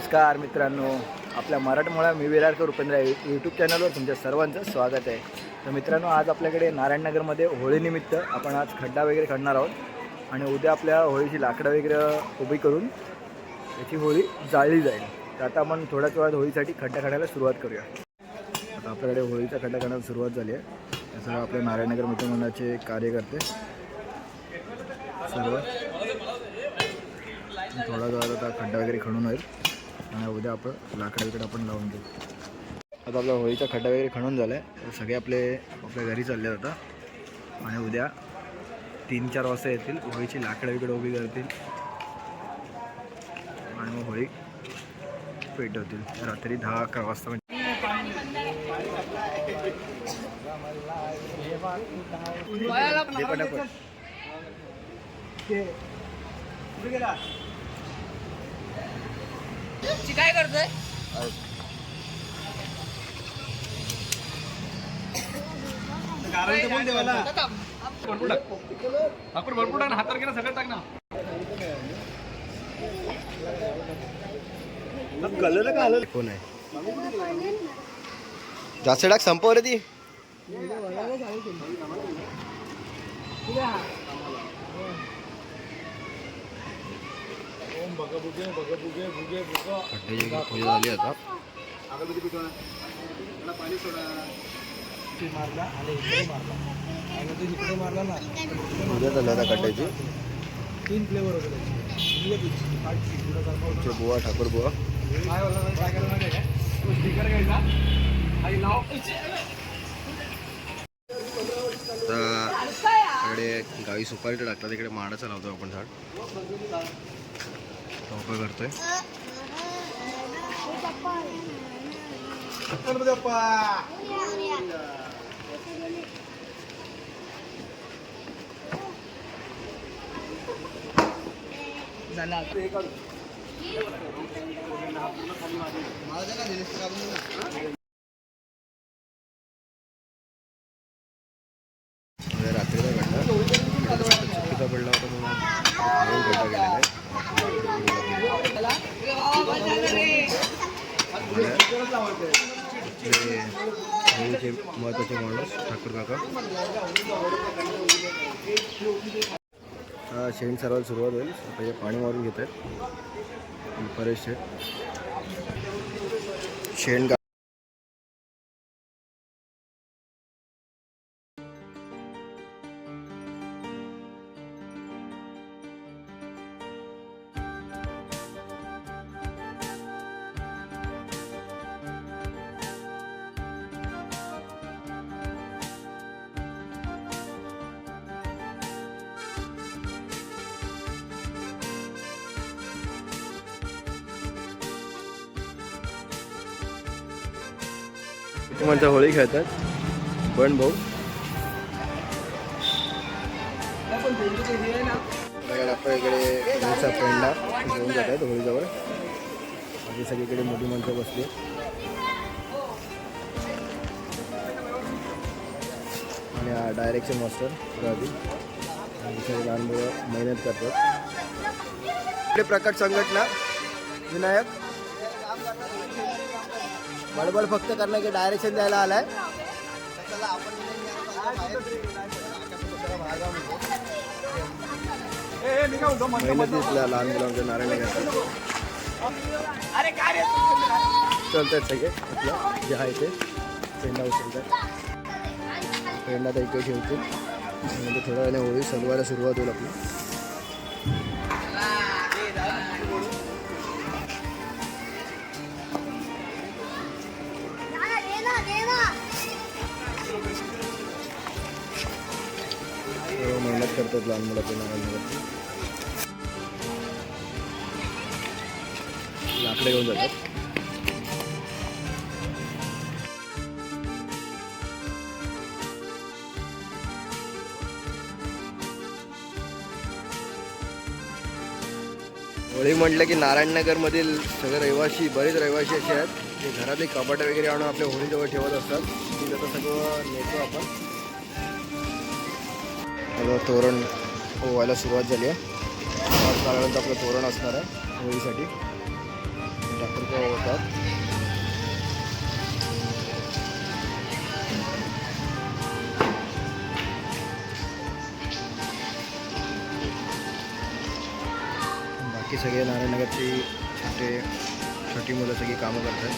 नमस्कार मित्रांनो, आपल्या मराठमोळा मी विरारकर उपेंद्र यूट्यूब चॅनलवर तुमच्या सर्वांचं स्वागत आहे. तर मित्रांनो, आज आपल्याकडे नारायणनगरमध्ये होळीनिमित्त आपण आज खड्डा वगैरे काढणार आहोत आणि उद्या आपल्या होळीची लाकडं वगैरे उभी करून त्याची होळी जाळली जाईल. तर आता आपण थोड्याच वेळात होळीसाठी खड्डा काढायला सुरुवात करूया. आता आपल्याकडे होळीचा खड्डा काढायला सुरुवात झाली आहे. त्यासह आपल्या नारायणनगर मित्रमंडळाचे कार्यकर्ते सर्व थोडा वेळात आता खड्डा वगैरे खणून होईल आणि उद्या आपण लाकडं वगैरे आपण लावून देऊ. आता आपला होळीचा खड्डा वगैरे खणून झाला आहे. सगळे आपल्या घरी चालले जातात आणि उद्या 3-4 वाजता येतील. होळीची लाकडं वगैरे उभी करतील आणि मग होळी पेटवतील रात्री 10-11 वाजता. काय करतोय? भरपूर टाक, हातावर गेला सगळं टाक ना. कलर का आलं कोण आहे जास्त टाक संपव रे ती. खड्ड्याची झाली आता. उद्या झालं आता खड्ड्याची 3 फ्लेवर होते. बुवा ठाकूर बुवा इकडे गावी सुपारी टाकतात. इकडे माडाचा लावतो आपण झाड. टोपा करतोय. रात्रीचा घडला चुकीचा पडला होता म्हणून घड्डा गेलेला आहे. महत्वाचे माणूस ठाकूर काका शेण सर्वात सुरुवात होईल. पहिले पाणी मारून घेत आहेत परेश शेण. माणसं होळी खेळतात. पण भाऊ आपल्या इकडे होळीचा पेंडा घेऊन जात आहेत होळीजवळ. बाकी सगळीकडे मोठी माणसं बसली आणि डायरेक्शन मास्टर आधी लहान मुलं मेहनत करतात. इकडे प्रकट संघटना विनायक बडबड फक्त करणं की डायरेक्शन द्यायला आलाय. मेहनतीतल्या लहान मुलांच्या नारायणनगर चलतात सगळे. आपलं जे आहे ते पेंडा उचलतात. पेंडा तर इकडे ठेवतील म्हणजे थोड्या वेळाने होळी सजवायला सुरुवात होईल आपली. मेहनत करतात लहान मुलं. नारायणनगर लाकडे घेऊन जातात. होळी म्हटलं की नारायणनगरमधील सगळे रहिवासी बरेच रहिवासी असे आहेत जे घरातले कपाट वगैरे आणून आपल्या होळीजवळ ठेवत असतात. ती त्याचं सगळं नेतो आपण. तोरण व्हायला सुरुवात झाली आहे. काळानंतर आपलं तोरण असणार आहे होळीसाठी. साखरपुडा होतात. बाकी सगळे नारायणनगरची छोटी मुलं सगळी कामं करतात.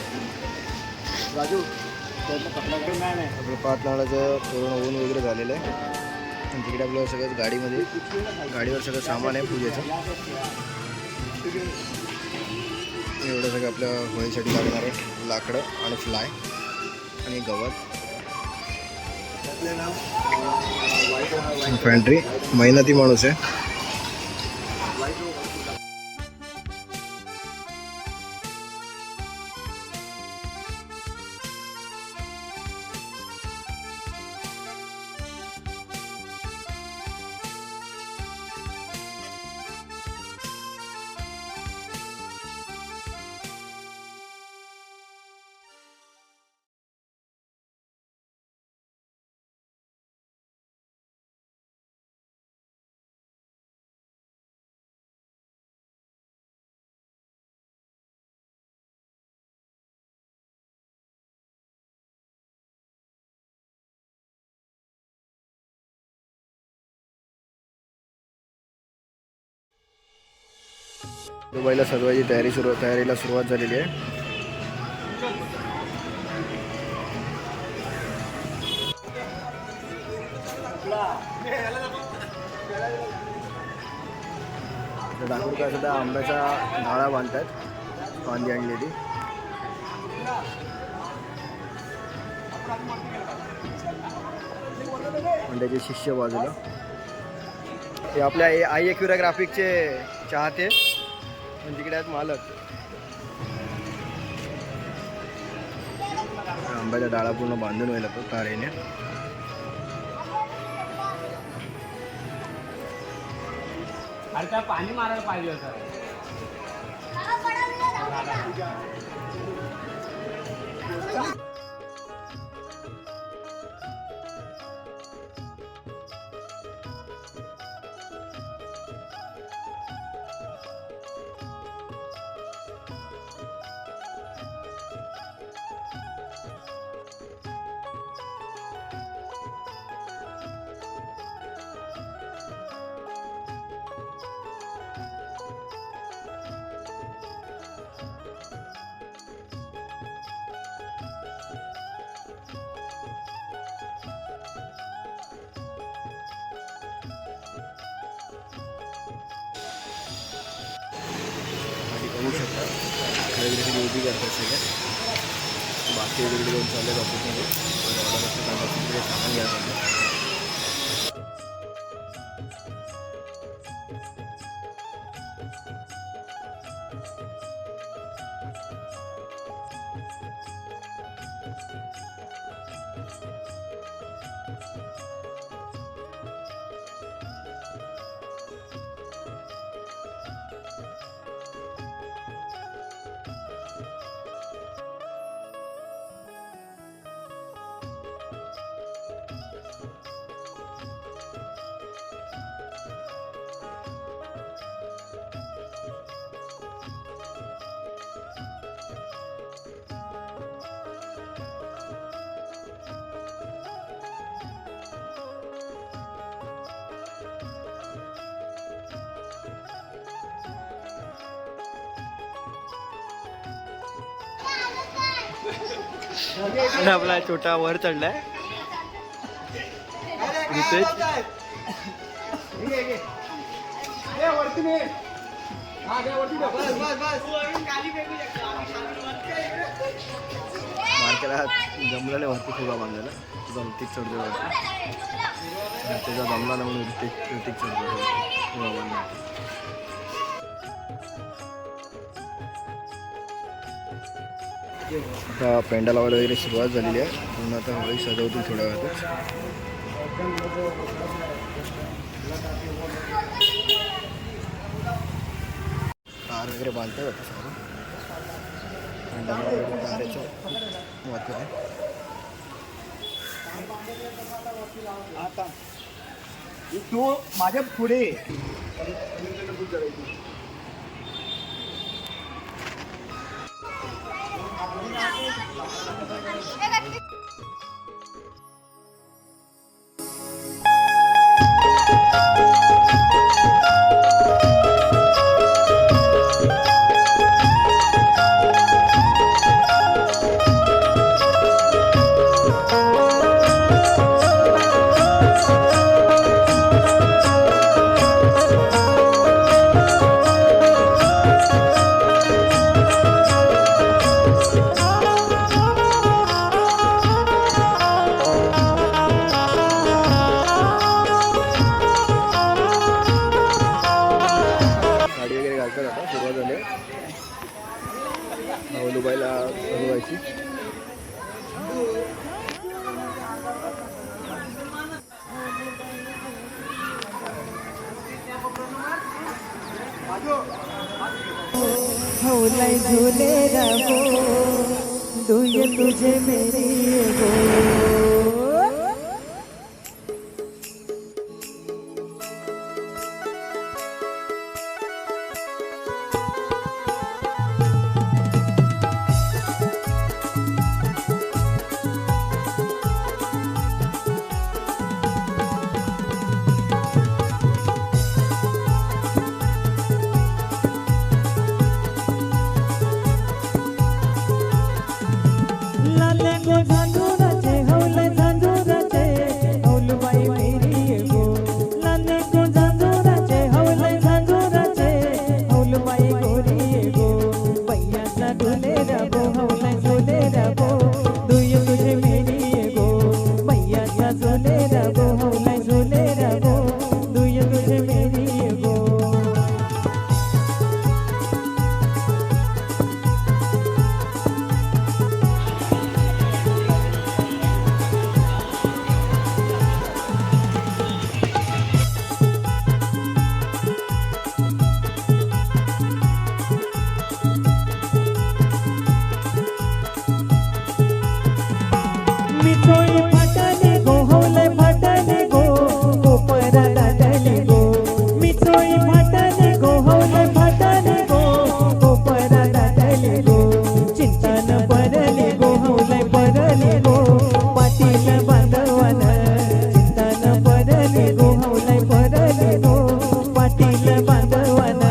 राजू आपलं पाच नारळाचं पूर्ण ऊन वगैरे झालेलं आहे. आणि तिकडे आपलं सगळं गाडीवर सगळं सामान आहे पूजेचं. एवढं सगळं आपल्या होळीसाठी लागणार आहे. लाकडं आणि फ्लाय आणि गवत. पॅन्ट्री मेहनती माणूस आहे. दुबईला सजवायची तयारीला सुरुवात झालेली आहे. दाखवता सुद्धा आंब्याचा नाळा बांधतात. कांदी आणलेली अंड्याचे शिष्य बाजूला. हे आपल्या आई एक्युरा ग्राफिकचे चाहते पण तिकडे आहेत मालक. आंब्याचा डाळा पूर्ण बांधून व्हायला तो तारेने. अरे त्या पाणी मारायला पाहिजे होतं. बघू शकता वेगवेगळी उभी करतात सगळ्या. बाकी वेगवेगळे दोन चालले ऑफिसमध्ये तिकडे सामान घ्यायला पाहिजे. आपला छोटा वर चढलाय रितेश. मार्केला जमलेला वरती फुगा बांधलेला ऋतिक चढतो वरती. त्याचा जमला ना म्हणून ऋतिक चढतो फुगा बांधला. आता पेंडा लावायला वगैरे सुरुवात झालेली आहे. पुन्हा आता होळी सजवतील थोड्या वेळातच. तार वगैरे बांधतात आता सारं. पेंडाला वगैरे तारेचं महत्त्व आहे. तू माझ्या पुढे साडी वगैरे घालतात आता सुरुवात झाली नवलुबाईला हलवायची. हौलाई झूले रहो दुए तुझे मेरी हो. लाले गो झांझुराचे हौले झांझुराचे हौलुबाई मेरी गो. लाले गो झांझुराचे हौले झांझुराचे हौलुबाई गोरी गो. बैयाचा झुले रगो हौले झुले रगो दुय तुझे मेरी गो. बैयाचा झुले रगो हौले झुले रगो दुय तुझे मेरी गो. मिठोई फाटली गो हौले फाटली गो कोपरा दाटली गो. मिठोई फाटली गो हौले फाटली गो कोपरा दाटली गो. चिंतन परली गो हौले परली गो पाटील बांधवन. चिंतन परली गो हौले परली गो पाटील बांधवन.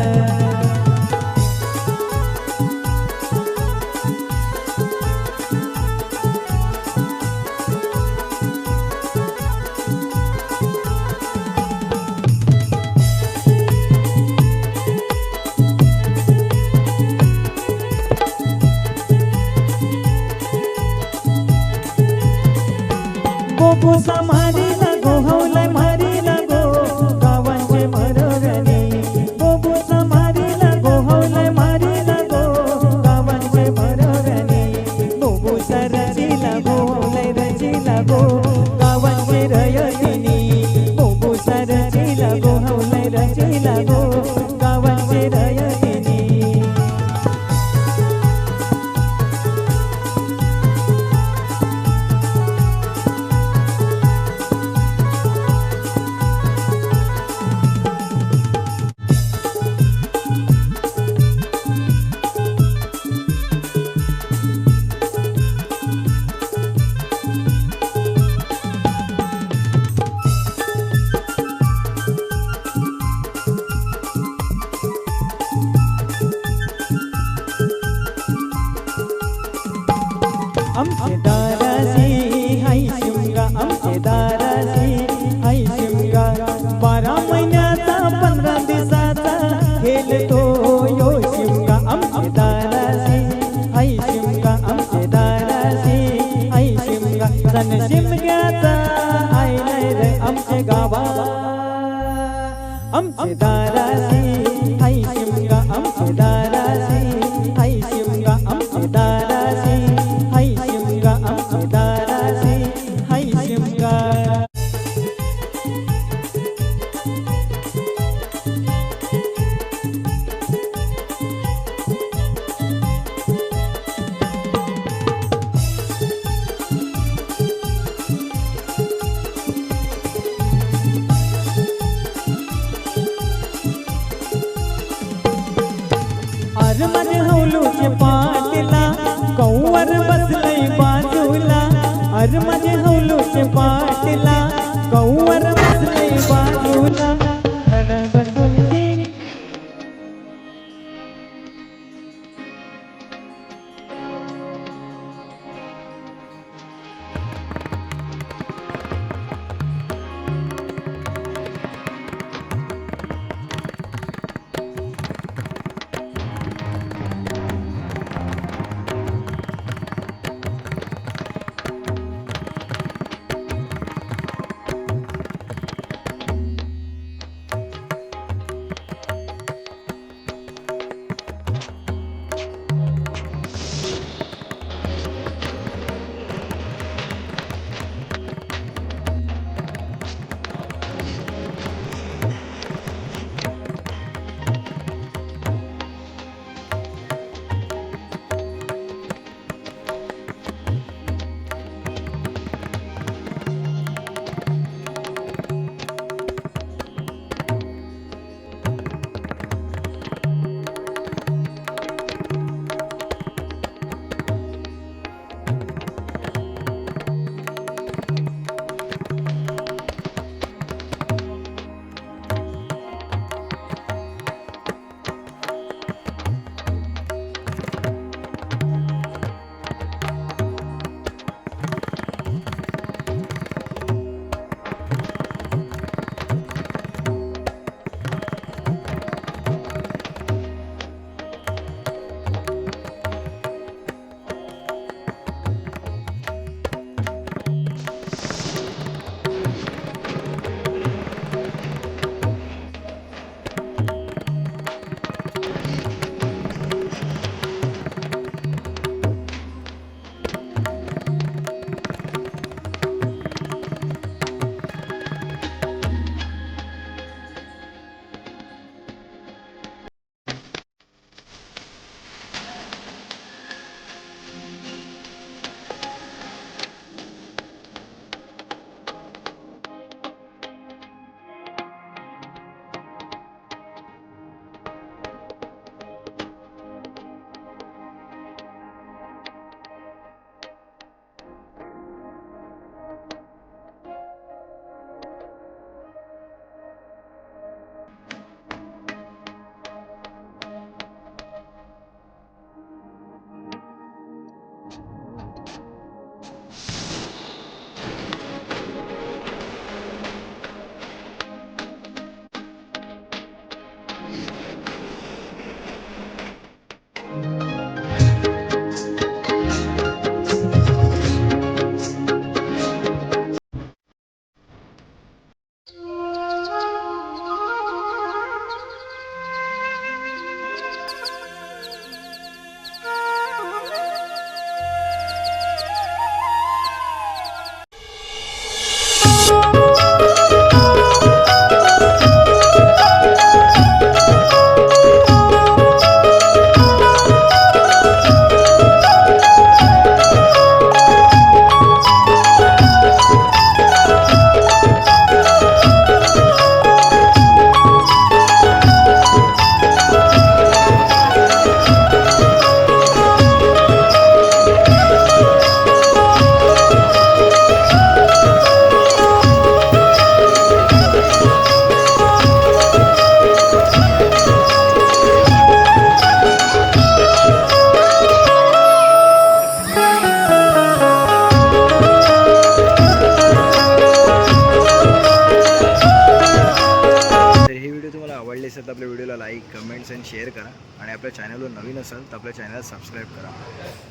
गोपुसा मारीला गो हौले मारीला गो गावांचे भरवणे. गोपुसा मारीला गो हौले मारीला गो गावांचे भरवणे. गोपुसा रचिला गो हौले रचिला गो गावांचे रयतिनी. गोपुसा रचिला गो हौले रचिला गो गावांचे रयतिनी. आमचे दारासी हाय शिमगा. आमचे दारासी हाय शिमगा. 12 महिन्याचा 15 दिवसाचा खेळतो यो शिमगा. आमचे दारासी हाय शिमगा. आमचे दारासी हाय शिमगा. सण शिमग्याचा हाय नाही रे आमचे गावा. आमचे दारासी हाय शिमगा. आमचे दारासी हाय शिमगा. आमचे दारासी हाय शिमगा. आमचे दारासी हाय शिमगा. अरे माझे हौलूचे पाटला कौवर बसलय ही व्हिडिओ तुम्हाला आवडली असेल तर आपल्या व्हिडिओला लाईक कमेंट्स आणि शेअर करा आणि आपल्या चॅनलवर नवीन असाल तर आपल्या चॅनलला सबस्क्राईब करा.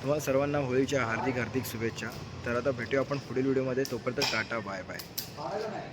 तुम्हाला सर्वांना होळीच्या हार्दिक शुभेच्छा. तर आता भेटूया आपण पुढील व्हिडिओमध्ये. तोपर्यंत टाटा बाय बाय.